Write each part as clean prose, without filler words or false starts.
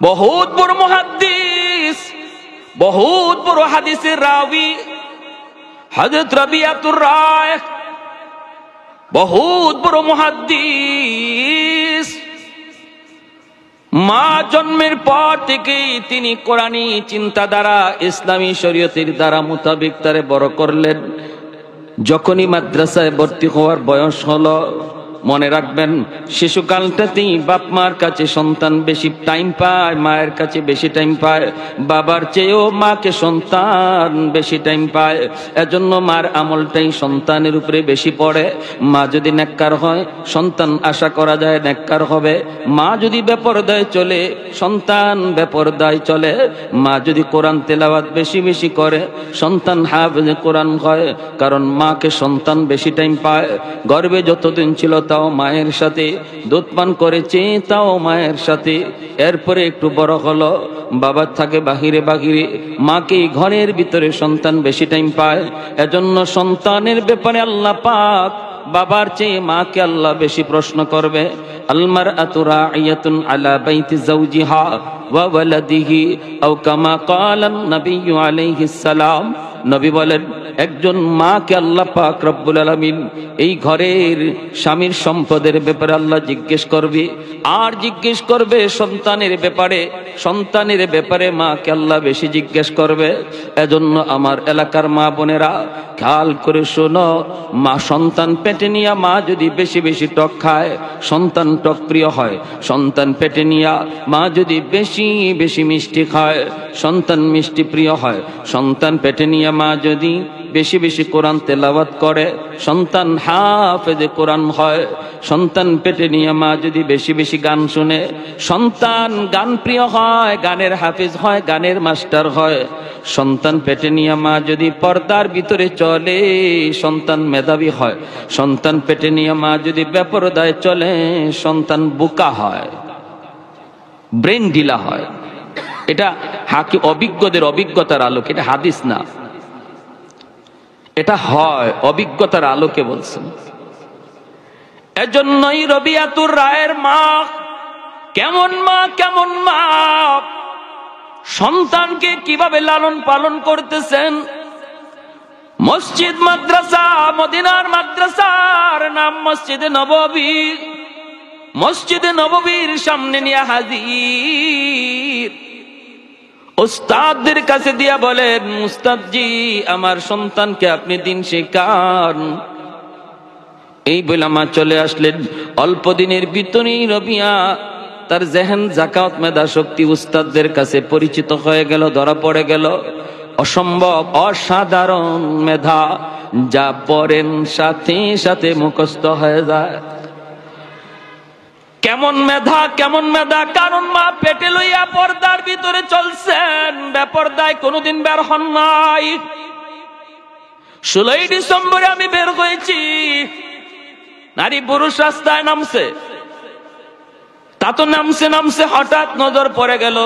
বহুত বড় মুহাদ্দিস, বহুত বড় হাদিসের রাবি হযরত রবিয়াতুর রায়, বহুত বড় মুহাদ্দিস। মা জন্মের পর থেকেই তিনি কোরআনী চিন্তাধারা, ইসলামী শরীয়তের দ্বারা মোতাবেক তারে বড় করলেন। যখনই মাদ্রাসায় ভর্তি হওয়ার বয়স হলো, মনে রাখবেন শিশুকালটাতেই বাপ মার কাছে সন্তান বেশি টাইম পায়, মায়ের কাছে বেশি টাইম পায়, বাবার চেয়েও মাকে সন্তান বেশি টাইম পায়। এজন্য মার আমলটাই সন্তানের উপরে বেশি পড়ে। মা যদি নেককার হয়, সন্তান আশা করা যায় নেককার হবে। মা যদি বেপরদায় চলে, সন্তান বেপরদায় চলে। মা যদি কোরআন তেলাওয়াত বেশি বেশি করে, সন্তান হাফেজে কোরআন হয়। কারণ মাকে সন্তান বেশি টাইম পায়। গর্ভে যতদিন ছিল তাও মায়ের সাথে, দুধ পান করেছে তাও মায়ের সাথে। এরপরে একটু বড় হলো, বাবার থাকে বাহিরে বাহিরে, মাকে ঘরের ভিতরে সন্তান বেশি টাইম পায়। এজন্য সন্তানের ব্যাপারে আল্লাহ পাক বাবার চেয়ে মাকে আল্লাহ বেশি প্রশ্ন করবে। আল মারআতু রাইয়াতুন আলা বাইতি যাওজিহা ওয়া ওয়ালাদিহি আও কামা ক্বালা নবী আলাইহিস সালাম। নবী বলেন, একজন মাকে আল্লাহ পাক রব্বুল আলামিন এই ঘরের স্বামীর সম্পদের ব্যাপারে আল্লাহ জিজ্ঞেস করবে, আর জিজ্ঞেস করবে সন্তানের ব্যাপারে। সন্তানের ব্যাপারে মাকে আল্লাহ বেশি জিজ্ঞেস করবে। এজন্য আমার এলাকার মা বোনেরা খেয়াল করে শোনো, মা সন্তান পেটে নিয়ে মা যদি বেশি বেশি টক খায়, সন্তান টক প্রিয় হয়। সন্তান পেটে নিয়ে মা যদি বেশি বেশি মিষ্টি খায়, সন্তান মিষ্টি প্রিয় হয়। সন্তান পেটে নিয়ে মা যদি বেশি বেশি কোরআন তেলাওয়াত করে, সন্তান হাফেজে কোরআন হয়। সন্তান পেটে নিয়ে মা যদি বেশি বেশি গান শুনে, সন্তান গান প্রিয় হয়, গানের হাফেজ হয়, গানের মাস্টার হয়। সন্তান পেটে নিয়ে মা যদি পর্দার ভিতরে চলে, সন্তান মেধাবী হয়। সন্তান পেটে নিয়ে মা যদি বেপরদায় চলে, সন্তান বোকা হয়, ব্রেন ঢিলা হয়। এটা অভিজ্ঞদের অভিজ্ঞতার আলোকে, এটা হাদিস না, এটা হয় অভিজ্ঞতার আলোকে বলছেন। এজন্যই রবিয়াতুর রায়ের মা কেমন মা, কেমন মা, সন্তানকে কিভাবে লালন পালন করতেছেন। মসজিদ মাদ্রাসা, মদিনার মাদ্রাসার নাম মসজিদে নববী। মসজিদে নববীর সামনে নিয়ে হাজির, উস্তাদদের কাছে দিয়া বলেন, উস্তাদজি আমার সন্তানকে আপনি দিন শেখান। এই বলে মা চলে আসলেন। অল্প দিনের ভিতরেই রবিয়া তার জেহেন, জাকাত, মেধা শক্তি উস্তাদদের কাছে পরিচিত হয়ে গেল, ধরা পড়ে গেল। অসম্ভব অসাধারণ মেধা, যা পড়েন সাথে সাথে মুখস্থ হয়ে যায়। কেমন মেধা, কেমন মেধা! কারণ মা পেটে লইয়া পর্দার ভিতরে চলছেন, বেপর্দায় কোনোদিন বের হন নাই। 16ই ডিসেম্বরে আমি বের হয়েছি, নারী পুরুষ রাস্তায় নামছে। তা তো নামছে নামছে, হঠাৎ নজর পড়ে গেল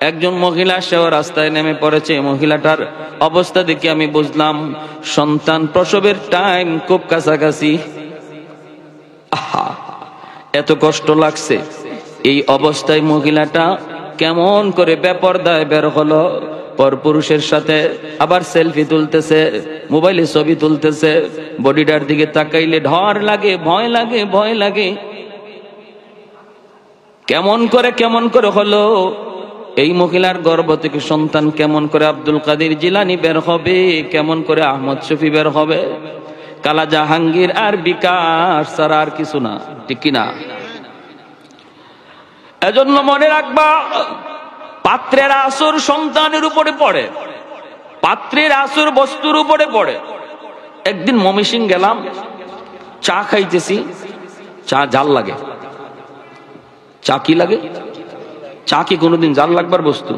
একজন মহিলা, সেও রাস্তায় নেমে পড়েছে। মহিলাটার অবস্থা দেখে আমি বুঝলাম সন্তান প্রসবের টাইম খুব কাছাকাছি। আহা, এত কষ্ট লাগছে। এই অবস্থায় মহিলাটা কেমন করে বেপরদায় বের হলো, পরপুরুষের সাথে আবার সেলফি তুলতেছে, মোবাইলে ছবি তুলতেছে। বডিটার দিকে তাকাইলে ডর লাগে, ভয় লাগে, ভয় লাগে। কেমন করে হলো এই মহিলার গর্ভ থেকে সন্তান? কেমন করে আব্দুল কাদের জিলানী বের হবে? কেমন করে আহমদ শফি বের হবে? কালা জাহাঙ্গীর আর বিকাশ ছাড়া আর কিছু না, ঠিক কিনা? এজন্য মনে রাখবা, পাত্রের আসর সন্তানের উপরে পড়ে, পাত্রের আসর বস্তুর উপরে পড়ে। একদিন ময়মনসিংহ গেলাম, চা খাইতেছি, চা জাল লাগে। চা কি লাগে? চা কি কোনোদিন জাল লাগবার বস্তু?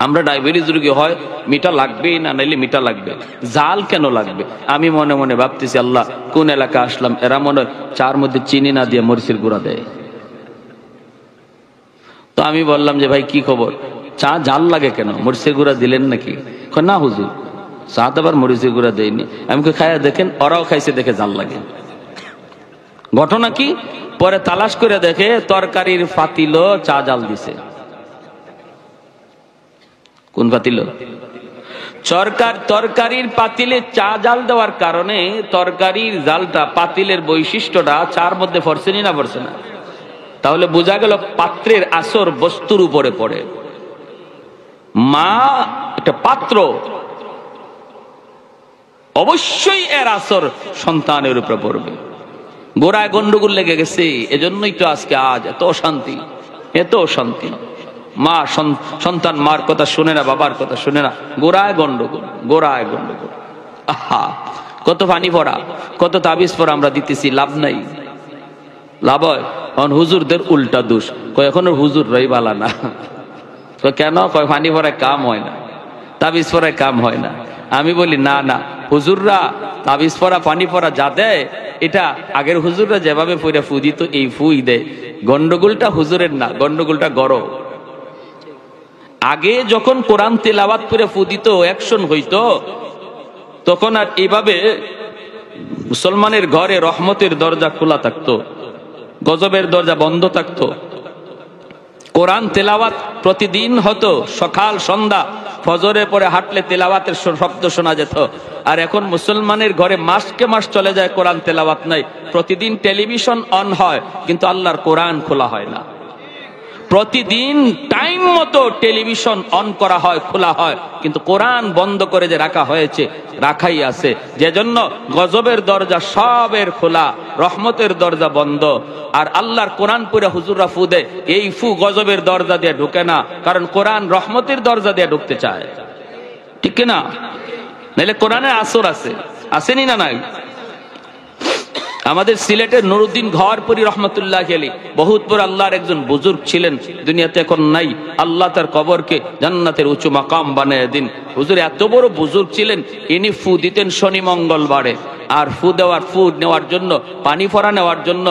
আমরা ডায়াবেটিস রোগী হয়, মিঠা লাগবে না, নাইলে মিঠা লাগবে, জাল কেন লাগবে? আমি মনে মনে ভাবতেছি, আল্লাহ কোন এলাকা আসলাম, এরা মনে হয় চার মধ্যে চিনি না দিয়ে মরিচের গুঁড়া দেয়। তো আমি বললাম যে ভাই কি খবর, চা জাল লাগে কেন, মরিচের গুঁড়া দিলেন নাকি? না হুজুর, চা তো আবার মরিচের গুঁড়া দেয়নি। আমি খাইয়া দেখেন, ওরাও খাইছে, দেখে জাল লাগে। ঘটনা কি? পরে তালাশ করে দেখে তরকারির পাতিলও চা জাল দিছে। কোন পাতিল? তরকারির পাতিলে চা জাল দেওয়ার কারণে তরকারির জালটা, পাতিলের বৈশিষ্ট্যটা চার মধ্যে পড়ছেনি না পড়ছে না? তাহলে বোঝা গেল পাত্রের আসর বস্তুর উপরে পড়ে। মা একটা পাত্র, অবশ্যই এর আসর সন্তানের উপরে পড়বে। গোড়ায় গন্ডগোল লেগে গেছে, এজন্যই তো আজকে আজ এত শান্তি, এত শান্তি। মা সন্তান মার কথা শুনে না, বাবার কথা শুনে না, গোড়ায় গন্ডগোল, গোড়ায় গন্ডগোল। আহা, কত পানি পড়া, কত তাবিজ পড়া আমরা দিতেছি, লাভ নাই। লাভ হয় এখন হুজুরদের উল্টা দোষ, কয় এখন হুজুর রই বালা না। কেন? কয় পানি পড়ায় কাম হয় না, তাবিজ পড়ায় কাম হয় না। আমি বলি না না, হুজুররা তাবিজ পড়া, পানি পড়া যা দেয়, এটা আগের হুজুররা যেভাবে পড়ে ফু দিত, এই ফুই দেয়। গন্ডগোলটা হুজুরের না, গন্ডগোলটা গড়। আগে যখন কোরআন তেলাওয়াত করে ফু দিত, অ্যাকশন হইতো, তখন আর এইভাবে মুসলমানের ঘরে রহমতের দরজা খোলা থাকতো, গজবের দরজা বন্ধ থাকতো। কোরআন তেলাওয়াত প্রতিদিন হতো, সকাল সন্ধ্যা, ফজরে পরে হাঁটলে তেলাওয়াতের শব্দ শোনা যেত। আর এখন মুসলমানের ঘরে মাসকে মাস চলে যায়, কোরআন তেলাওয়াত নাই। প্রতিদিন টেলিভিশন অন হয়, কিন্তু আল্লাহর কোরআন খোলা হয় না। প্রতিদিন টাইম মতো টেলিভিশন অন করা হয়, খোলা হয়, কিন্তু কোরআন বন্ধ করে যে রাখা হয়েছে, রাখাই আছে। যেজন্য গজবের দরজা সবের খোলা, রহমতের দরজা বন্ধ। আর আল্লাহর কোরআন পড়ে হুজুররা ফু দেয়, এই ফু গজবের দরজা দিয়ে ঢুকে না, কারণ কোরআন রহমতের দরজা দিয়ে ঢুকতে চায়, ঠিক না? নাহলে কোরআনের আসর আছে, আসেনি না নাই? আমাদের সিলেটের নুরুদ্দিন ঘরপুরি রহমতুল্লাহ আলাইহি বহুত বড় আল্লাহর একজন বুজুর্গ ছিলেন, দুনিয়াতে এখন নাই। আল্লাহ তার কবরকে জান্নাতের উঁচু মাকাম বানিয়ে দিন। হুজুর এত বড় বুজুর্গ ছিলেন, ইনি ফু দিতেন শনি মঙ্গলবারে। আর ফু নেওয়ার জন্য, পানি ফোরা নেওয়ার জন্য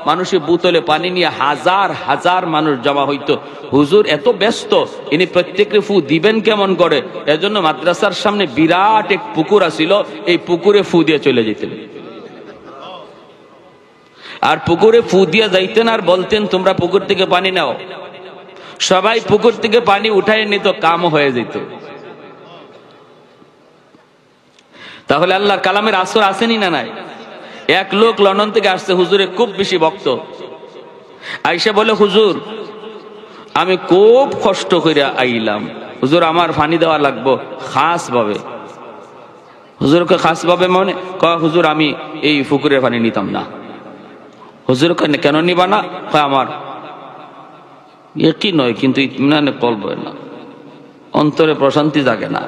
মানুষের বোতলে পানি নিয়ে হাজার হাজার মানুষ জমা হইতো। হুজুর এত ব্যস্ত, ইনি প্রত্যেককে ফু দিবেন কেমন করে, এজন্য মাদ্রাসার সামনে বিরাট এক পুকুর আছিল, এই পুকুরে ফু দিয়ে চলে যেতেন। আর পুকুরে ফু দিয়া যাইতেন আর বলতেন, তোমরা পুকুর থেকে পানি নাও। সবাই পুকুর থেকে পানি উঠায় নিত, কাম হয়ে যেত। তাহলে আল্লাহর কালামের আসর আসেনি না নাই? এক লোক লন্ডন থেকে আসছে, হুজুরে খুব বেশি ভক্ত। আইসা বলে, হুজুর আমি খুব কষ্ট করে আইলাম, হুজুর আমার পানি দেওয়া লাগবো খাস ভাবে। হুজুরকে খাস ভাবে মানে কয়, হুজুর আমি এই পুকুরের পানি নিতাম না। হুজুর কেন নিবা না? আমার কি নয়, কিন্তু ইতমিনানে কলব না, অন্তরে প্রশান্তি জাগে না।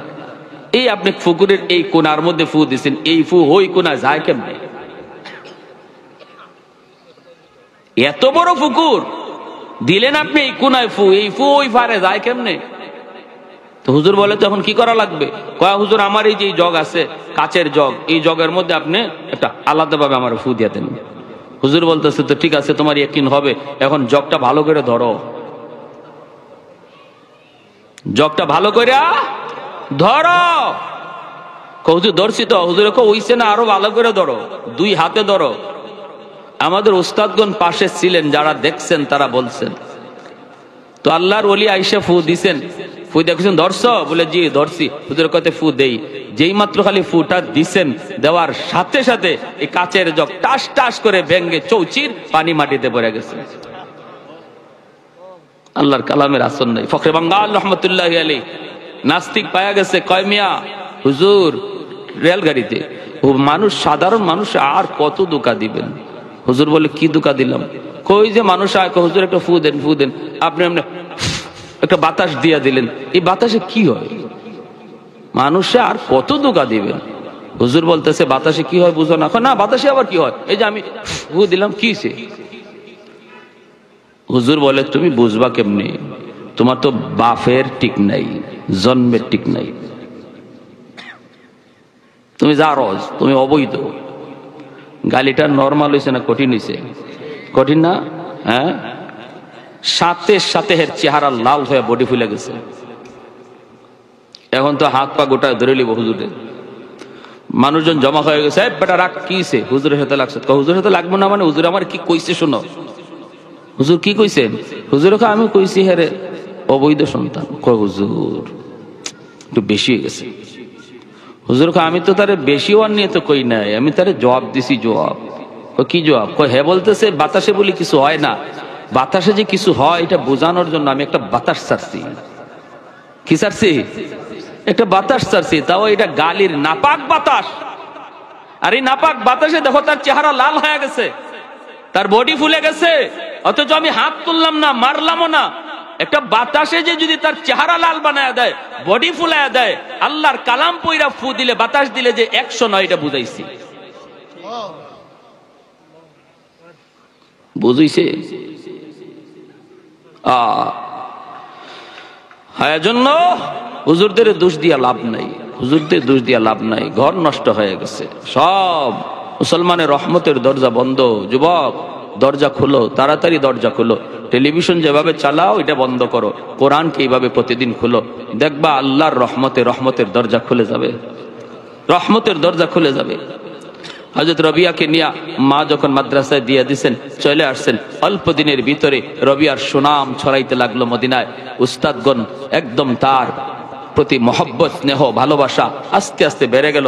এই আপনি পুকুরের এই কোনার মধ্যে ফু দিচ্ছেন, এই ফু ওই কোনায় যায় কেমনে? এত বড় পুকুর দিলেন আপনি, এই কোনায় ফু, এই ফু ওই পারে যায় কেমনে? তো হুজুর বলে, তখন কি করা লাগবে? কয়, হুজুর আমার এই যে জগ আছে, কাচের জগ, এই জগের মধ্যে আপনি একটা আলাদাভাবে আমার ফু দিয়ে দেন। হুজুর বলতেছে, তো ঠিক আছে, তোমার ইয়াকিন হবে, এখন জগটা ভালো করে ধরো, জগটা ভালো করে ধরো। হুজুর ধরছি তো। হুজুরে ওইছে না, আরো ভালো করে ধরো, দুই হাতে ধরো। আমাদের উস্তাদগণ পাশে ছিলেন, যারা দেখছেন তারা বলছেন। তো আল্লাহর ওলি আইসা ফু দিছেন, ফু দেখছেন, ধরছো? বলে জি ধরছি। হুজুরের কথা ফু দেই, যেই মাত্র খালি ফুটা দিছেন, দেওয়ার সাথে সাথে এই কাচের জগ টাস টাস করে ভেঙ্গে চৌচির পানি মাটিতে পড়ে গেছে। আল্লাহর কালামের আসর নাই। ফখরে বাঙ্গাল রহমতুল্লাহ আলাইহি নাস্তিক পায়া গেছে, কয় মিয়া হুজুর রেলগাড়িতে মানুষ, সাধারণ মানুষ আর কত ধোঁকা দিবেন? হুজুর বলে, কি ধোঁকা দিলাম? কই যে মানুষ আয়, হুজুর একটা ফু দেন, ফু দেন। আপনি একটা বাতাস দিয়া দিলেন, এই বাতাসে কি হয়? মানুষে আর কত ধোঁকা দিবেন? হুজুর বলতেছে, বাতাসে কি হয় বুঝো না? না, বাতাসে আবার কি হয়? এই যে আমি ফু দিলাম, কি সে? হুজুর বলে, তুমি বুঝবা কেমনি? তোমার তো বাপের ঠিক নাই, জন্মের ঠিক নাই, তুমি জারজ, তুমি অবৈধ। গালিটা নর্মাল হয়েছে না কঠিন হয়েছে? কঠিন না? হ্যাঁ, সাথে সাথে এর চেহারা লাল হয়ে বডি ফুলে গেছে। এখন তো হাত পা গোটা ধরে লিব হুজুরের। মানুষজন জমা হয়ে গেছে, বেটা রাগ কিছে? হুজুরের সাথে লাগছে। হুজুরের সাথে লাগবো না মানে? হুজুর আমার কি কইছে শোনো। হুজুর কি কইছেন? হুজুর আমি কইছি হ্যাঁ রে অবৈধ সন্তান। কয় হুজুর একটু বেশি হয়ে গেছে। হুজুর আমি তো তারে বেশি ওয়ান নিয়ে তো কই নাই, আমি তারে জবাব দিছি। জবাব কি জবাব? কয় হ্যাঁ বলতেছে বাতাসে বলি কিছু হয় না, বাতাসে যে কিছু হয় এটা বোঝানোর জন্য আমি একটা বাতাস ছাড়ছি। কি ছাড়ছি? একটা বাতাস ছাড়ছি, তাও এটা গালির নাপাক বাতাস। আর এই নাপাক বাতাসে দেখো তার চেহারা লাল হয়ে গেছে, তার বডি ফুলে গেছে, অথচ আমি হাত তুললাম না, মারলামও না। একটা বাতাসে যে যদি তার চেহারা লাল বানায় দেয়, বডি ফুলায় দেয়, আল্লাহর কালাম পইরা ফু দিলে, বাতাস দিলে যে 100 নয়, এটা বুঝাইছি। বুঝইছে? এজন্য হুজুরদের দোষ দিয়া লাভ নাই, হুজুরদের দোষ দিয়া লাভ নাই। ঘর নষ্ট হয়ে গেছে, সব মুসলমানের রহমতের দরজা বন্ধ। যুবক দরজা খুলো, তাড়াতাড়ি দরজা খুলো। টেলিভিশন যেভাবে চালাও এটা বন্ধ করো, কোরআনকে এইভাবে প্রতিদিন খুলো, দেখবা আল্লাহর রহমতের দরজা খুলে যাবে, রহমতের দরজা খুলে যাবে। হযরত রবিয়াকে নিয়ে মা যখন মাদ্রাসায় দিয়ে দিছেন, চলে আসছেন, অল্প দিনের ভিতরে রবিয়ার সুনাম ছড়াইতে লাগলো মদিনায়। উস্তাদগণ একদম তার প্রতি মহব্বত, স্নেহ, ভালোবাসা আস্তে আস্তে বেড়ে গেল।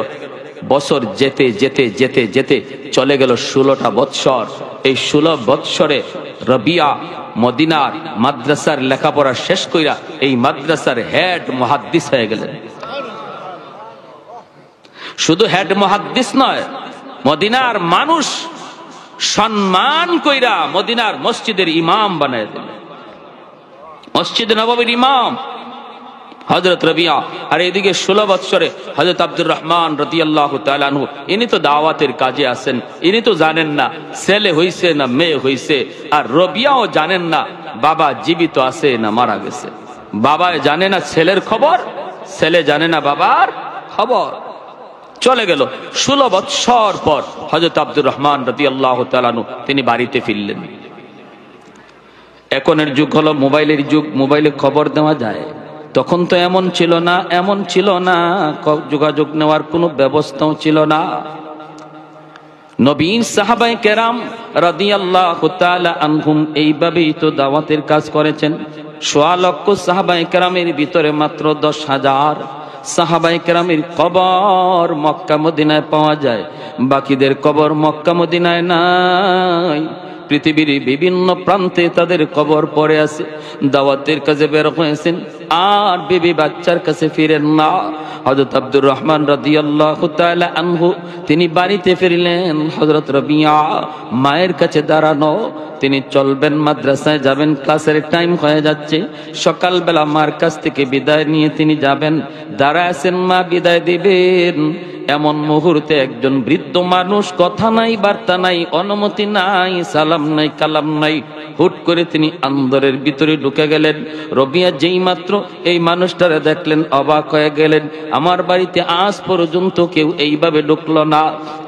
বছর যেতে যেতে যেতে যেতে চলে গেল 16টা বৎসর। এই 16 বৎসরে রবিয়া মদিনার মাদ্রাসার লেখাপড়া শেষ কইরা এই মাদ্রাসার হেড মুহাদ্দিস হয়ে গেলেন। শুধু হেড মুহাদ্দিস নয়, মদিনার মানুষ সম্মান কইরা মদিনার মসজিদের ইমাম বানায় দিলেন, মসজিদ নববীর ইমাম হযরত রবিয়া। আর এদিকে 16 বৎসরে হযরত আব্দুর রহমান রাদিয়াল্লাহু তাআলা আনহু, ইনি তো দাওয়াতের কাজে আছেন, ইনি তো জানেন না ছেলে হইছে না মেয়ে হইছে। আর রবিয়াও জানেন না বাবা জীবিত আছে না মারা গেছে। বাবা জানে না ছেলের খবর, ছেলে জানে না বাবার খবর। চলে গেল 16 বৎসর পর হযরত আব্দুর রহমান রাদিয়াল্লাহু তাআলা আনহু তিনি বাড়িতে ফিরলেন। এখনের যুগ হলো মোবাইলের যুগ, মোবাইলে খবর দেওয়া যায়। তখন তো এমন ছিল না, যোগাযোগ নেওয়ার কোনো ব্যবস্থাও ছিল না। নবীন সাহাবায়ে কেরাম রাদিয়াল্লাহু তাআলা আনহুম এইভাবেই তো দাওয়াতের কাজ করেছেন। 1.25 লক্ষ সাহাবায়ে কেরামের ভিতরে মাত্র 10,000 সাহাবায়ে কেরামের কবর মক্কা মদিনায় পাওয়া যায়, বাকিদের কবর মক্কা মদিনায় নাই। পৃথিবীর বিভিন্ন প্রান্তে তাদের কবর পড়ে আছে। দাওয়াতের কাজে বের হয়েছেন আর বিবি বাচ্চার কাছে ফিরেন না। হযরত আব্দুর রহমান রাদিয়াল্লাহু তাআলা আনহু তিনি বাড়িতে ফিরলেন। হযরত রবিয়া মায়ের কাছে দাঁড়ানো, তিনি চলবেন, মাদ্রাসায় যাবেন, ক্লাসের টাইম হয়ে যাচ্ছে। সকালবেলা মার কাছ থেকে বিদায় নিয়ে তিনি যাবেন, দাঁড়ায় আছেন, মা বিদায় দিবেন। এমন মুহূর্তে একজন বৃদ্ধ মানুষ, কথা নাই বার্তা নাই, অনুমতি নাই, সালাম নাই, কালাম নাই, হুট করে তিনি আন্দরের ভিতরে ঢুকে গেলেন। রবিয়া যেই মাত্র এই মানুষটারে দেখলেন অবাক হয়ে গেলেন। আমার বাড়িতে আজ পর্যন্ত কেউ এইভাবে ঢুকলো না,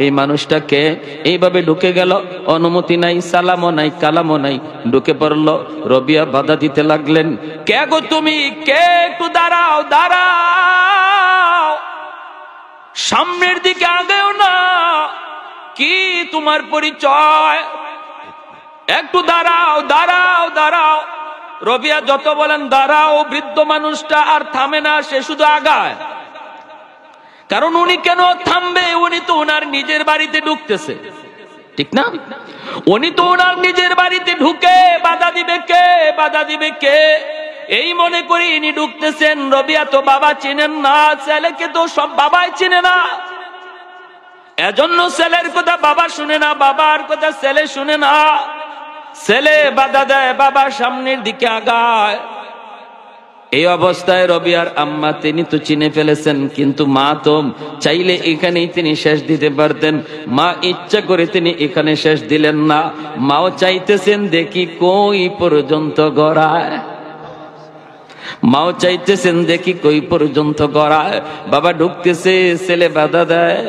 এই মানুষটাকে এইভাবে ঢুকে গেল, অনুমতি নাই, সালামও নাই, কালামও নাই, ঢুকে পড়লো। রবিয়া বাধা দিতে লাগলেন, কে গো তুমি, কে, একটু দাঁড়াও, দাঁড়াও, সামনের দিকে আগেও না, কি তোমার পরিচয়, একটু দাঁড়াও, দাঁড়াও, দাঁড়াও। রবিয়া যত বলেন দাঁড়াও, বৃদ্ধ মানুষটা আর থামে না, সে শুধু আগায়। কারণ উনি কেন থামবে? উনি তো ওনার নিজের বাড়িতে ঢুকতেছে, ঠিক না? উনি তো ওনার নিজের বাড়িতে ঢুকে বাধা দিবে কে, বাধা দিবে কে, এই মনে করি ইনি ঢুকতেছেন। রবিয়া তো বাবা চিনেন না, ছেলেকে তো সব বাবাই চিনে না, এজন্য ছেলের কথা বাবা শুনে না, বাবার কথা ছেলে শুনে না। ছেলে বাধা দেয়, বাবা সামনের দিকে আগায়। এই অবস্থায় রবিয়ার আম্মা তিনি তো চিনে ফেলেছেন, কিন্তু মা তো চাইলে এখানেই তিনি শেষ দিতে পারতেন। মা ইচ্ছা করে তিনি এখানে শেষ দিলেন না। মাও চাইতেছেন দেখি কই পর্যন্ত গড়ায়, মাও চাইতেছেন দেখি কই পর্যন্ত গড়ায়। বাবা ঢুকতেছে, ছেলে বাধা দেয়,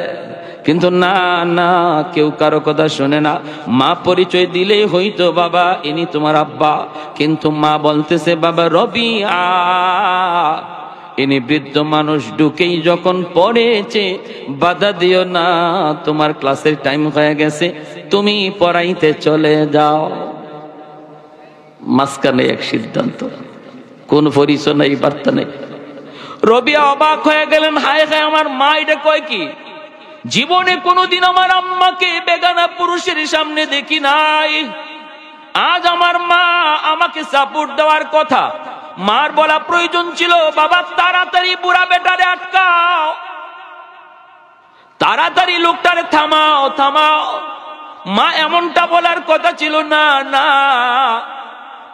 কিন্তু না না, কেউ কারো কথা শুনে না। মা পরিচয় দিলেই হইতো, বাবা ইনি তোমার আব্বা, কিন্তু মা বলতেছে বাবা রবিয়া। ইনি বৃদ্ধ মানুষ, ঢুকেই যখন পড়েছে, বাধা দিও না, তোমার ক্লাসের টাইম হয়ে গেছে, তুমি পড়াইতে চলে যাও। মাঝখানে এক সিদ্ধান্ত, কোন পরিচয় নেই, বার্তা নেই। রবিয়া অবাক হয়ে গেলেন, হায় হায়, আমার মা এটা কয় কি? জীবনে কোনোদিন আমার আম্মাকে বেগানা পুরুষের সামনে দেখি নাই। আজ আমার মা আমাকে সাপোর্ট দেওয়ার কথা, মার বলা প্রয়োজন ছিল, বাবা তাড়াতাড়ি বুড়া বেটারে আটকাও, তাড়াতাড়ি লোকটারে থামাও থামাও। মা এমনটা বলার কথা ছিল না, না।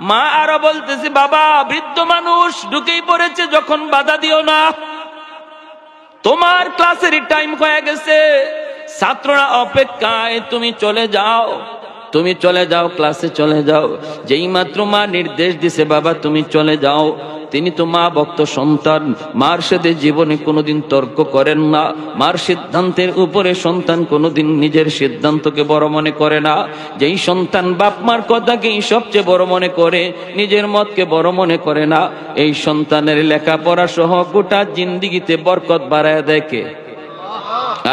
মা আরো বলতেছে, বাবা বৃদ্ধ মানুষ ঢুকেই পড়েছে, যখন বাধা দিও না, তোমার ক্লাসের টাইম হয়ে গেছে, ছাত্ররা অপেক্ষায়, তুমি চলে যাও, তুমি চলে যাও, ক্লাসে চলে যাও। যেই মাত্র মা নির্দেশ দিছে, বাবা তুমি চলে যাও, তিনি তো মা ভক্ত সন্তান, মার সাথে জীবনে কোনোদিন তর্ক করেন না, মার সিদ্ধান্তের উপরে সন্তান কোনোদিন নিজের সিদ্ধান্তকে বড় মনে করে না। যেই সন্তান বাপ মার কথাকেই সবচেয়ে বড় মনে করে, নিজের মতকে বড় মনে করে না, এই সন্তানের লেখাপড়া সহ গোটা জিন্দিগিতে বরকত বাড়ায় দেয় কে?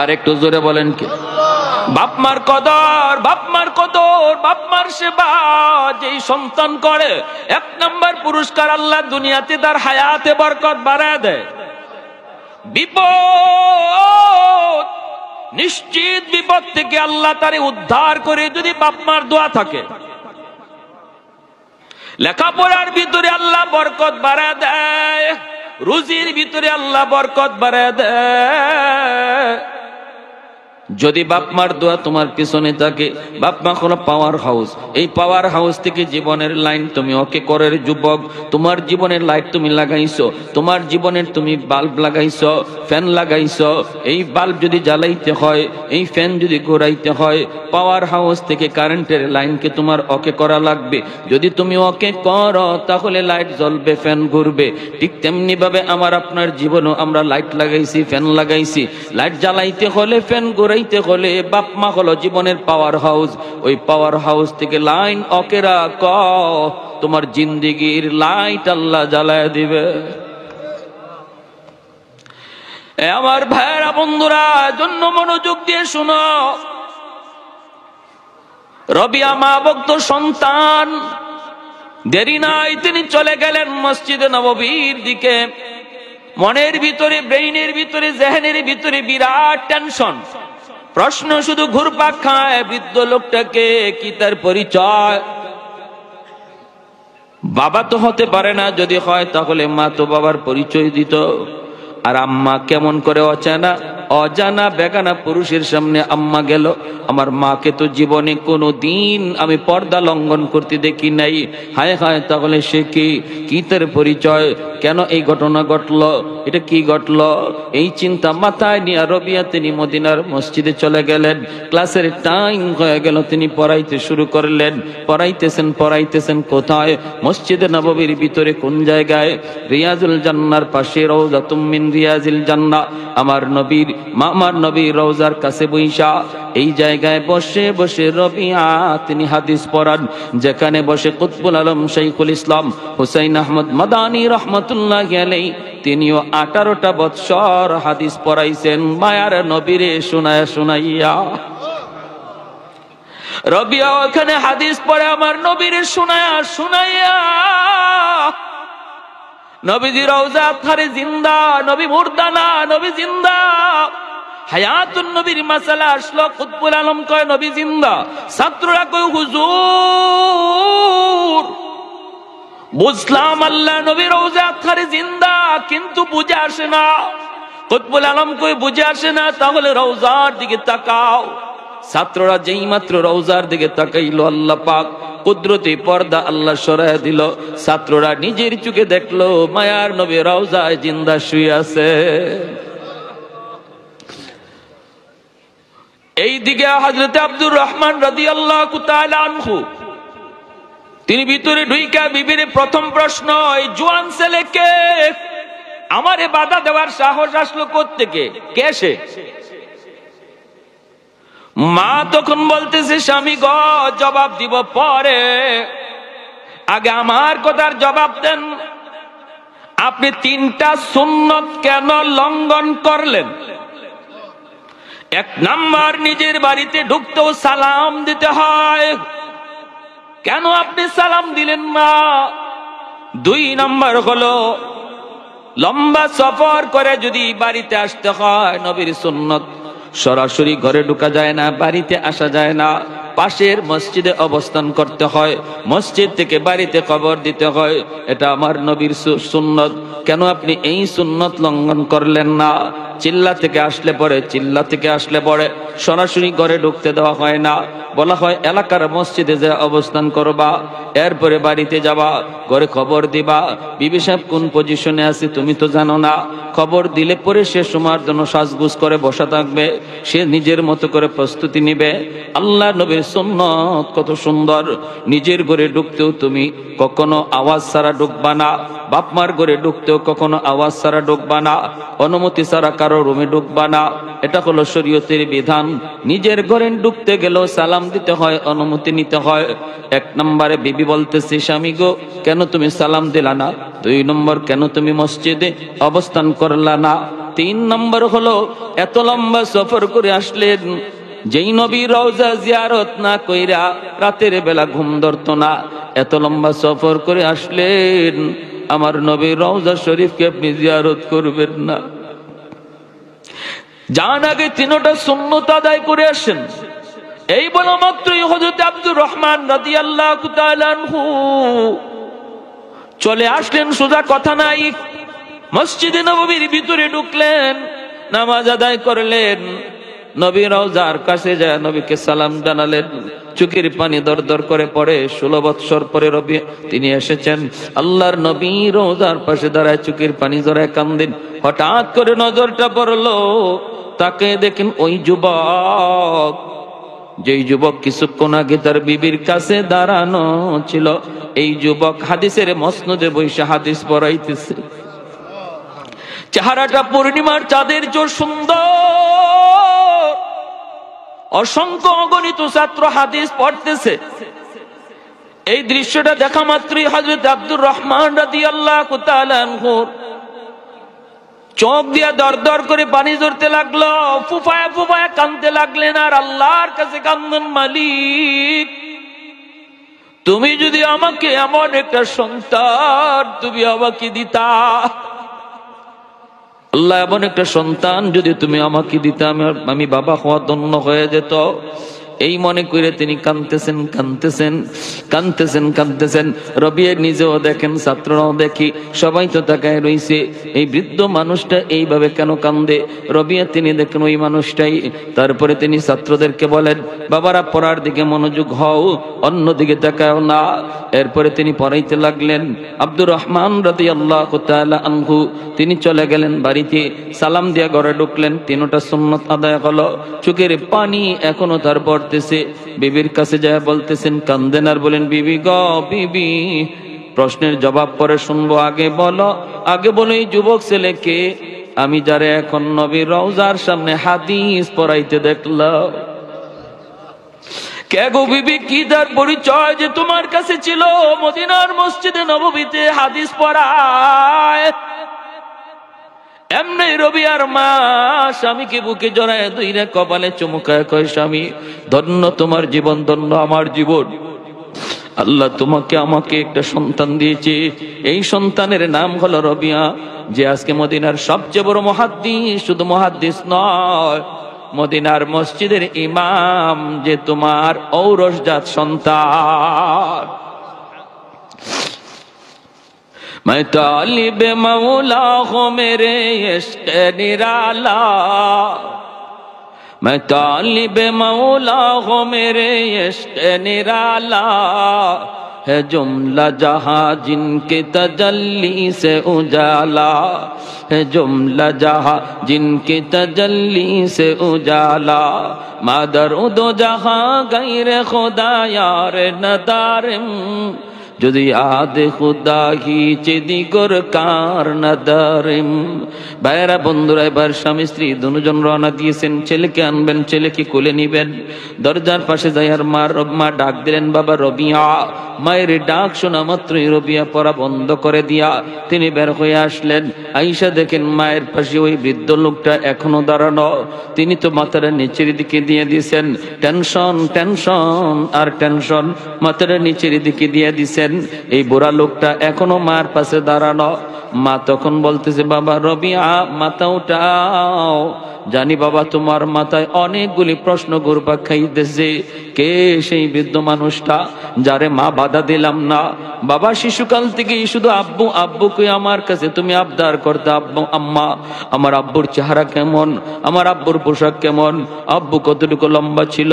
আর একটু জোরে বলেন কে? বাপ মার কদর, বাপ মার কদর, বাপ মার সেবা যেই সন্তান করে, 1 নম্বর পুরস্কার আল্লাহ দুনিয়াতে তার হায়াতে বরকত বাড়ায় দেয়। বিপদ, নিশ্চিত বিপদ থেকে আল্লাহ তারে উদ্ধার করে যদি বাপ মার দোয়া থাকে। লেখাপড়ার ভিতরে আল্লাহ বরকত বাড়ায় দেয়, রুজির ভিতরে আল্লাহ বরকত বাড়ায় দেয়। যদি বাপ মার দোয়া তোমার পিছনে থাকে, বাপ মা হলো পাওয়ার হাউস, এই পাওয়ার হাউস থেকে জীবনের লাইন তুমি ওকে করের যুবক, তোমার জীবনের লাইট তুমি লাগাইছো, তোমার জীবনের তুমি বাল্ব লাগাইছো, ফ্যান লাগাইছো, এই বাল্ব যদি জ্বালাইতে হয়, এই ফ্যান যদি ঘোরাইতে হয়, পাওয়ার হাউস থেকে কারেন্টের লাইনকে তোমার ওকে করা লাগবে। যদি তুমি ওকে করো তাহলে লাইট জ্বলবে, ফ্যান ঘুরবে। ঠিক তেমনি ভাবে আমার আপনার জীবনও আমরা লাইট লাগাইছি, ফ্যান লাগাইছি, লাইট জ্বালাইতে হলে, ফ্যান ঘুরাইতে হলে বাপ মা হলো জীবনের পাওয়ার হাউস। ওই পাওয়ার হাউস থেকে লাইন ওকে রাখ, তোমার জিন্দেগির লাইট আল্লাহ জ্বালায় দিবে। আমার ভাইরা বন্ধুরা, জন্য মনোযোগ দিয়ে শুনো। রবিয়া মা ভক্ত সন্তান, দেরি নাই, তিনি চলে গেলেন মসজিদে নববীর দিকে। মনের ভিতরে, ব্রেইনের ভিতরে, জেহেনের ভিতরে বিরাট টেনশন, প্রশ্ন শুধু ঘুরপাক খায়, বৃদ্ধ লোকটাকে কি তার পরিচয়? বাবা তো হতে পারে না, যদি হয় তাহলে মা তো বাবার পরিচয় দিত। আর আম্মা কেমন করে অচেনা, অজানা বেগানা পুরুষের সামনে আম্মা গেল? আমার মাকে তো জীবনে কোনো দিন আমি পর্দা লঙ্ঘন করতে দেখি নাই। হায় হায়, তাহলে সে কি তার পরিচয়? কেন এই ঘটনা ঘটলো? এটা কি ঘটলো? এই চিন্তা মাথায় নিয়ে রবিয়া তিনি মদিনার মসজিদে চলে গেলেন। ক্লাসের টাইম হয়ে গেল, তিনি পড়াইতে শুরু করলেন। পড়াইতেছেন কোথায়? মসজিদে নববীর ভিতরে। কোন জায়গায়? রিয়াজুল জান্নার পাশে, রওজাতুম মিন রিয়াজিল জান্নাহ। আমার নবীর রওজার কাছে বৈশা, এই জায়গায় বসে বসে রবিয়া তিনি হাদিস পড়ান, যেখানে বসে কুতবুল আলম শাইখুল ইসলাম হুসাইন আহমদ মাদানী রহমতুল্লাহ আলাইহি তিনিও 18টা বৎসর হাদিস পড়াইছেন মায়ার নবীরে শুনাইয়া। রবিয়া ওখানে হাদিস পড়ে আমার নবীরে শুনাইয়া। নবীজি রওজা থারে জিন্দা, নবী মুর্দা না, নবী জিন্দা। হায়াতুন নবীর মাসালা আসলো, কুতবুল আলম কয় নবী জিন্দা, ছাত্ররা কয় হুজুর বুঝলাম আল্লাহ নবী রওজা থারে জিন্দা, কিন্তু বুঝে আসে না। কুতবুল আলম কয় বুঝে আসে না, তাহলে রওজার দিকে তাকাও। ছাত্ররা যেই মাত্র রওজার দিকে তাকাইলো, আল্লাহ পাক কুদরতি পর্দা আল্লাহ সরায় দিল। ছাত্ররা নিজের চোখে দেখলো মায়ার নবী রওজায় জিন্দা শুয়ে আছে। এইদিকে হযরত আব্দুর রহমান রাদিয়াল্লাহু তাআলা আনহু তিনি ভিতরে ঢুইকা বিবির প্রথম প্রশ্ন, এই জোয়ান ছেলেকে আমারে বাধা দেওয়ার সাহস আসলো কোত্থেকে? কে সে? মা তখন বলতেছে, স্বামী গো, জবাব দিব পরে, আগে আমার কথার জবাব দেন। আপনি 3টা সুন্নত কেন লঙ্ঘন করলেন? 1 নাম্বার, নিজের বাড়িতে ঢুকতেও সালাম দিতে হয়। কেন আপনি সালাম দিলেন না? 2 নম্বর হলো, লম্বা সফর করে যদি বাড়িতে আসতে হয়, নবীর সুন্নত সরাসরি ঘরে ঢোকা যায় না, বাড়িতে আসা যায় না, পাশের মসজিদে অবস্থান করতে হয়, মসজিদ থেকে বাড়িতে খবর দিতে হয়। এটা আমার নবীর সুন্নত। কেন আপনি এই সুন্নত লঙ্ঘন করলেন না? চিল্লা থেকে আসলে পরে সরাসরি ঘরে ঢুকতে দেওয়া হয় না, বলা হয় এলাকার মসজিদে যে অবস্থান করবা, এরপরে বাড়িতে যাবা, ঘরে খবর দিবা, বিবি সাহেব কোন পজিশনে আছে তুমি তো জানো না। খবর দিলে পরে সে সময়ের জন্য সাজগুজ করে বসা থাকবে, সে নিজের মতো করে প্রস্তুতি নিবে। আল্লাহ নবীর সুন্নত কত সুন্দর। নিজের ঘরে ঢুকতেও তুমি কখনো আওয়াজ ছাড়া ঢুকবা না, বাপমার ঘরে ঢুকতেও কখনো আওয়াজ ছাড়া ঢুকবা না, অনুমতি ছাড়া কারো রুমে ঢুকবা না। এটা হলো শরীয়তের বিধান। নিজের ঘরে ঢুকতে গেলেও সালাম দিতে হয়, অনুমতি নিতে হয়। 1 নম্বরে বিবি বলতেছে, স্বামী গো, কেন তুমি সালাম দিলা না? 2 নম্বর, কেন তুমি মসজিদে অবস্থান করলা না? 3 নম্বর হলো, এত লম্বা সফর করে আসলেন, যেই নবী রওজা জিয়ারত না কইরা রাতের বেলা ঘুম ধরতো না, এত লম্বা সফর করে আসলেন, আমার নবী রওজা শরীফকে আপনি জিয়ারত করবেন না? যান আগে 3টা সুন্নত আদায় করে আসেন। এই বলা মাত্রই হযরত আব্দুর রহমান রাদিয়াল্লাহু তাআলা আনহু চলে আসলেন, সোজা কথা নাই, মসজিদে নববীর ভিতরে ঢুকলেন, নামাজ আদায় করলেন, নবী রওজার কাছে যায় নবীকে সালাম জানালেন, চোখের পানি দর দর করে পড়ে। 16 বৎসর পরে রবি তিনি এসেছেন, আল্লাহর নবী রওজার পাশে দাঁড়ায় চোখের পানি জড়ায় কান্দেন। হঠাৎ করে নজরটা পড়লো, তাকে দেখেন ওই যুবক, যেই যুবক কিছুক্ষণ আগে তার বিবির কাছে দাঁড়ানো ছিল, এই যুবক হাদিসের মসনদে বসে হাদিস পড়াইতেছে। চেহারাটা পূর্ণিমার চাঁদের চেয়ে সুন্দর, অসংখ্য অগণিত ছাত্র হাদিস পড়তেছে। এই দৃশ্যটা দেখা মাত্রই হযরত আব্দুর রহমান রাদিয়াল্লাহু তাআলা আনহুর চোখ দিয়া দর দর করে পানি ঝরতে লাগলো, ফুফায়া ফুফায়া কাঁদতে লাগলেন, আর আল্লাহর কাছে কান্দন, মালিক তুমি যদি আমাকে এমন একটা সন্তান তুমি আমাকে দিতা, আল্লাহ এমন একটা সন্তান যদি তুমি আমাকে দিতে, আমি বাবা হওয়া ধন্য হয়ে যেত। এই মনে করে তিনি কাঁদতেছেন। রবিয়া নিজেও দেখেন, ছাত্ররাও দেখি, সবাই তো তাকায় রইছে, এই বৃদ্ধ মানুষটা এইভাবে কেন কান্দে? রবিয়া তিনি দেখেন ওই মানুষটাই। তারপরে তিনি ছাত্রদেরকে বলেন, বাবারা পড়ার দিকে মনোযোগ হও, অন্যদিকে তাকাও না। এরপরে তিনি পড়াইতে লাগলেন। আব্দুর রহমান রাদিয়াল্লাহু তাআলা আনহু তিনি চলে গেলেন বাড়িতে, সালাম দিয়া ঘরে ঢুকলেন, 3টা সুন্নত আদায় হলো। চোখের পানি এখনো তার পড়তেছে। বিবির কাছে যায় বলতেছেন, কান্দেন আর বলেন, বিবি গো বিবি, প্রশ্নের জবাব পরে শুনবো, আগে বলো এই যুবক ছেলেকে আমি যারে এখন নবীর রওজার সামনে হাদিস পড়াইতে দেখলাম, কে গো বিবি, কি তার পরিচয় যে তোমার কাছে ছিল মদিনার মসজিদে নববীতে হাদিস পড়ায়? এমনি রবিয়ার মা স্বামীকে বুকে জড়ায় ধইরা কপালে চুমুকায় কয়, স্বামী ধন্য তোমার জীবন, ধন্য আমার জীবন, আল্লাহ তোমাকে আমাকে একটা সন্তান দিয়েছে, এই সন্তানের নাম হলো রবিয়া, যে আজকে মদিনার সবচেয়ে বড় মুহাদ্দিস, শুধু মুহাদ্দিস নয়, মদিনার মসজিদের ইমাম, যে তোমার ঔরসজাত সন্তান। मैं तालिब मौला हूँ मेरे इश्क़ निराला, मैं तालिब मौला हूँ मेरे इश्क़ निराला, है जुमला जहाँ जिनके तजल्ली से उजाला, है जुमला जहाँ जिनके तजल्ली से उजाला, मादर दो जहाँ गैर खुदा यार नदारिम, যদি याद खुदा हीचे दिगर कार नदारिम। ভাইরা বন্ধুরা, এবার স্বামী স্ত্রী দুজন রওনা দিয়েছেন। ছেলেকে আনবেন, ছেলেকে কোলে নিবেন। দরজার পাশে যাই আর মা ডাক দিলেন, বাবা রবিয়া। মায়ের ডাক শোনা মাত্রই রবিয়া পড়া বন্ধ করে দিয়া তিনি বের হয়ে আসলেন। আয়েশা দেখেন মায়ের পাশে ওই বৃদ্ধ লোকটা এখনো দাঁড়ানো। তিনি তো মাথাটা নিচের দিকে দিয়ে দিয়েছেন। টেনশন টেনশন আর টেনশন, মাথাটা নিচের দিকে দিয়ে দিয়েছেন। এই বুড়া লোকটা এখনো মার পাশে দাঁড়ানো। মা তখন বলতেছে, বাবা রবিয়া মাথা উঠাও। জানি বাবা তোমার মাথায় অনেকগুলি প্রশ্ন ঘুরপাক খাইতেছে। কে সেই বৃদ্ধ মানুষটা যারে মা বাধা দিলাম না? বাবা শিশুকাল থেকেই শুধু আব্বু আব্বু কই আমার কাছে তুমি আবদার করতে, আব্বু আম্মা আমার আব্বুর চেহারা কেমন, আমার আব্বুর পোশাক কেমন, আব্বু কতটুকু লম্বা ছিল।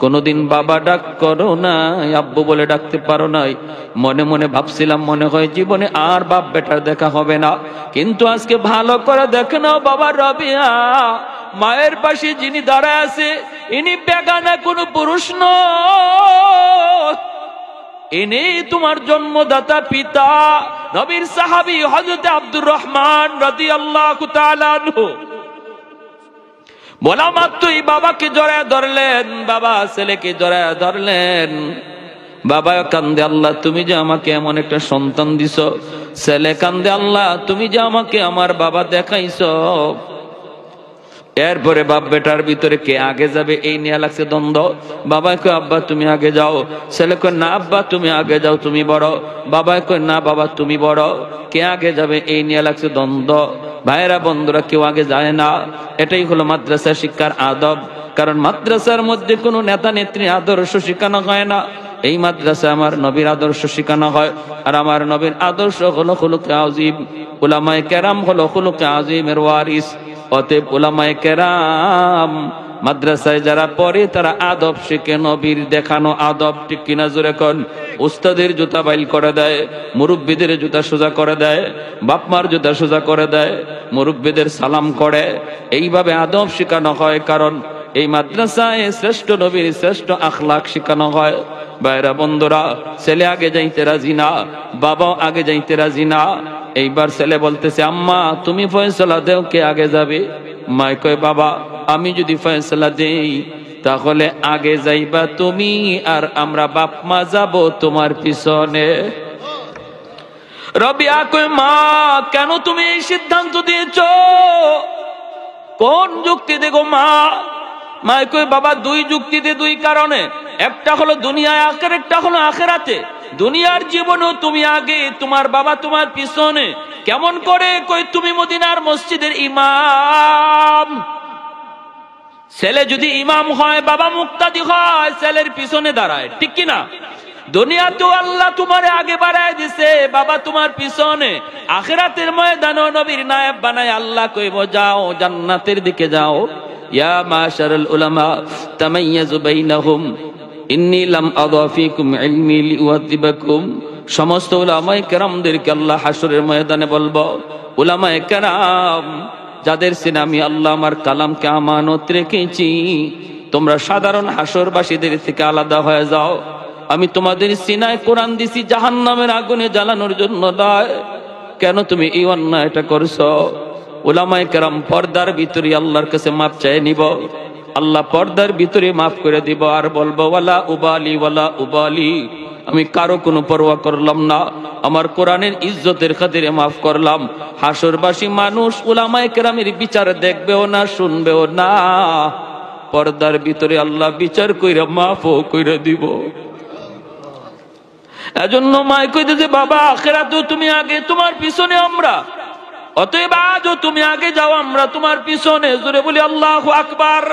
কোনোদিন বাবা ডাক করো নাই, আব্বু বলে ডাকতে পারো নাই। মনে মনে ভাবছিলাম মনে হয় জীবনে আর বাপ বেটার দেখা হবে না। কিন্তু আজকে ভালো করে দেখে নাও বাবা রবিয়া, মায়ের পাশে যিনি দাঁড়ায় আছে ইনি বেগানা কোনো পুরুষ নয়, ইনি তোমার জন্মদাতা পিতা নবীর সাহাবী হযরত আব্দুর রহমান রাদিয়াল্লাহু তাআলা আনহু। বলা মাত্রই বাবাকে জড়ায় ধরলেন, বাবা ছেলেকে জড়ায় ধরলেন। বাবা কান্দে, আল্লাহ তুমি যে আমাকে এমন একটা সন্তান দিছো। ছেলে কান্দে, আল্লাহ তুমি যে আমাকে আমার বাবা দেখাইছো। এরপরে বাপ বেটার ভিতরে কে আগে যাবে এই নিয়ে লাগছে দ্বন্দ্ব। বাবা কয় আব্বা তুমি আগে যাও, ছেলে কয় না আব্বা তুমি আগে যাও, তুমি বড়। বাবা কয় না বাবা তুমি বড়, কে আগে যাবে এই নিয়ে লাগছে দ্বন্দ্ব। ভাইরা বন্ধুরা, কেউ আগে যায় না। এটাই হলো মাদ্রাসা শিক্ষার আদব। কারণ মাদ্রাসার মধ্যে কোনো নেতা নেত্রী আদর্শ শেখানো হয় না, এই মাদ্রাসা আমার নবীর আদর্শ শেখানো হয়। আর আমার নবীর আদর্শ হলো খুলুকে আযীম। উলামায়ে কেরাম হলো খুলুকে আযীমের ওয়ারিস। অতএব উলামায়ে কেরাম মাদ্রাসায় যারা পড়ে তারা আদব শিখে, নবীর দেখানো আদব। ঠিক কিনা জোরে কোন? উস্তাদের জুতা বাইল করে দেয়, মুরব্বীদের জুতা সোজা করে দেয়, বাপমার জুতা সোজা করে দেয়, মুরব্বীদের সালাম করে। এইভাবে আদব শেখানো হয়, কারণ এই মাদ্রাসায় শ্রেষ্ঠ নবীর শ্রেষ্ঠ আখলাক শেখানো হয়। ভাইরা বন্ধুরা, ছেলে আগে যাইতে রাজি না, বাবাও আগে যাইতে রাজি না। এইবার ছেলে বলতেছে, আম্মা তুমি ফয়সালা দেও কে আগে যাবে। মাই কয়, বাবা আমি যদি ফয়সালা দেই তাহলে আগে যাইবা তুমি, আর আমরা বাপ মা যাব তোমার পিছনে। রবিয়া কয়, মা কেন তুমি এই সিদ্ধান্ত দিয়েছো? কোন যুক্তি দেখো মা? মাই কয়, বাবা দুই যুক্তিতে, দুই কারণে। একটা হলো দুনিয়ায় আখের, একটা হলো আখেরাতে। দুনিয়ার জীবনেও তুমি আগে, তোমার বাবা তোমার পিছনে। কেমন করে? কই তুমি মদিনার মসজিদের ইমাম। ছেলে যদি ইমাম হয়, বাবা মুক্তাদি হয়, ছেলের পিছনে দাঁড়ায়। ঠিক কিনা? দুনিয়াতেও আল্লাহ তোমারে আগে বাড়ায় দিছে, বাবা তোমার পিছনে। আখিরাতের ময়দানে নবীর নায়েব বানায় আল্লাহ কইব, যাও জান্নাতের দিকে যাও। ইয়া মাশারাল উলামা তামাইয়াজু বাইনাহুম ইন্নী লাম আযা ফীকুম ইলমি লিউআযিবাকুম। সমস্ত উলামায়ে কেরামদেরকে আল্লাহ হাসরের ময়দানে বলবো, উলামায়ে কেরাম যাদের সিনে আমি আল্লাহ আমার কালামকে আমানত রেখেছি, তোমরা সাধারণ হাসরবাসীদের থেকে আলাদা হয়ে যাও। আমি তোমাদের সিনায় কোরআন দিছি জাহান্নামের আগুনে জ্বালানোর জন্য নয়। কেন তুমি এই অন্যায়টা করছো? উলামায়ে কেরাম পর্দার ভিতরে আল্লাহর কাছে মাপ চেয়ে নিব, আল্লাহ পর্দার ভিতরে মাফ করে দিব, আর বলবো ওয়ালা উবালি ওয়ালা উবালি, আমি কারো কোনো পরোয়া করলাম না, আমার কোরআনের ইজ্জতের খাতিরে মাফ করলাম। হাসরবাসী মানুষ উলামায়ে কেরামের বিচার দেখবেও না, শুনবেও না। পর্দার ভিতরে আল্লাহ বিচার কইরা মাফও কইরা দিব। এজন্য মাই কইতেছে, বাবা আখিরাতেও তুমি আগে, তোমার পিছনে আমরা। অতএব আজও তুমি আগে যাও, আমরা তোমার পিছনে। জোরে বলি আল্লাহু আকবার।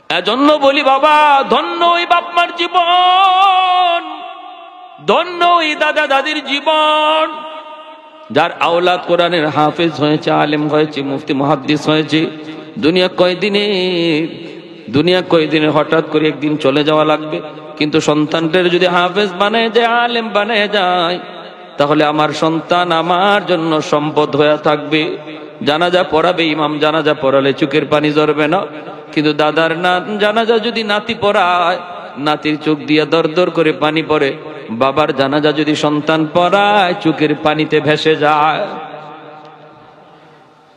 এজন্য বলি বাবা, ধন্য ওই বাপমার জীবন, ধন্য ওই দাদা দাদির জীবন, যার আওলাদ কোরআনের হাফেজ হয়েছে, আলেম হয়েছে, মুফতি মুহাদ্দিস হয়েছে। দুনিয়া কয়দিনে হঠাৎ করে একদিন চলে যাওয়া লাগবে। কিন্তু সন্তানদের যদি হাফেজ বানায় যায়, আলেম বানায় যায়, তাহলে আমার সন্তান আমার জন্য সম্পদ হয়ে থাকবে। জানাজা পড়াবে ইমাম, জানাজা পড়ালে চোখের পানি ঝরবে না। কিন্তু দাদার জানাজা যদি নাতি পড়ায়, নাতির চোখ দিয়ে দর দর করে পানি পড়ে, বাবার জানাজা যদি সন্তান পড়ায় চোখের পানিতে ভেসে যায়।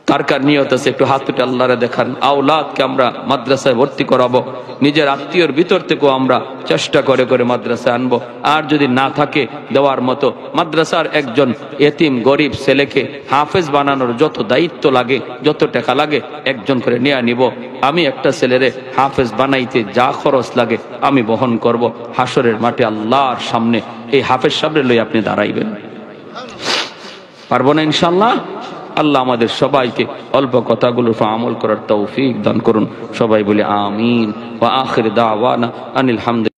কার কার নিয়ত আছে একটু হাত উঠে আল্লাহরে দেখান। আওলাদকে আমরা মাদ্রাসায় ভর্তি করাবো, নিজের আত্মীয়র ভিতর থেকেও আমরা চেষ্টা করে করে মাদ্রাসায় আনবো। আর যদি না থাকে দেওয়ার মতো, মাদ্রাসার একজন এতিম গরিব ছেলেকে হাফেজ বানানোর যত দায়িত্ব লাগে, যত টাকা লাগে, একজন করে নিয়ে নিব। আমি একটা ছেলেরে হাফেজ বানাইতে যা খরচ লাগে আমি বহন করব। হাসরের মাঠে আল্লাহর সামনে এই হাফেজ সামনে লই আপনি দাঁড়াইবেন, পারবো না ইনশাআল্লাহ? আল্লাহ আমাদের সবাইকে অল্প কথাগুলোর উপর আমল করার তৌফিক দান করুন। সবাই বলি আমিন। ওয়া আখির দাওয়ানা আনিল হামদুলিল্লাহ।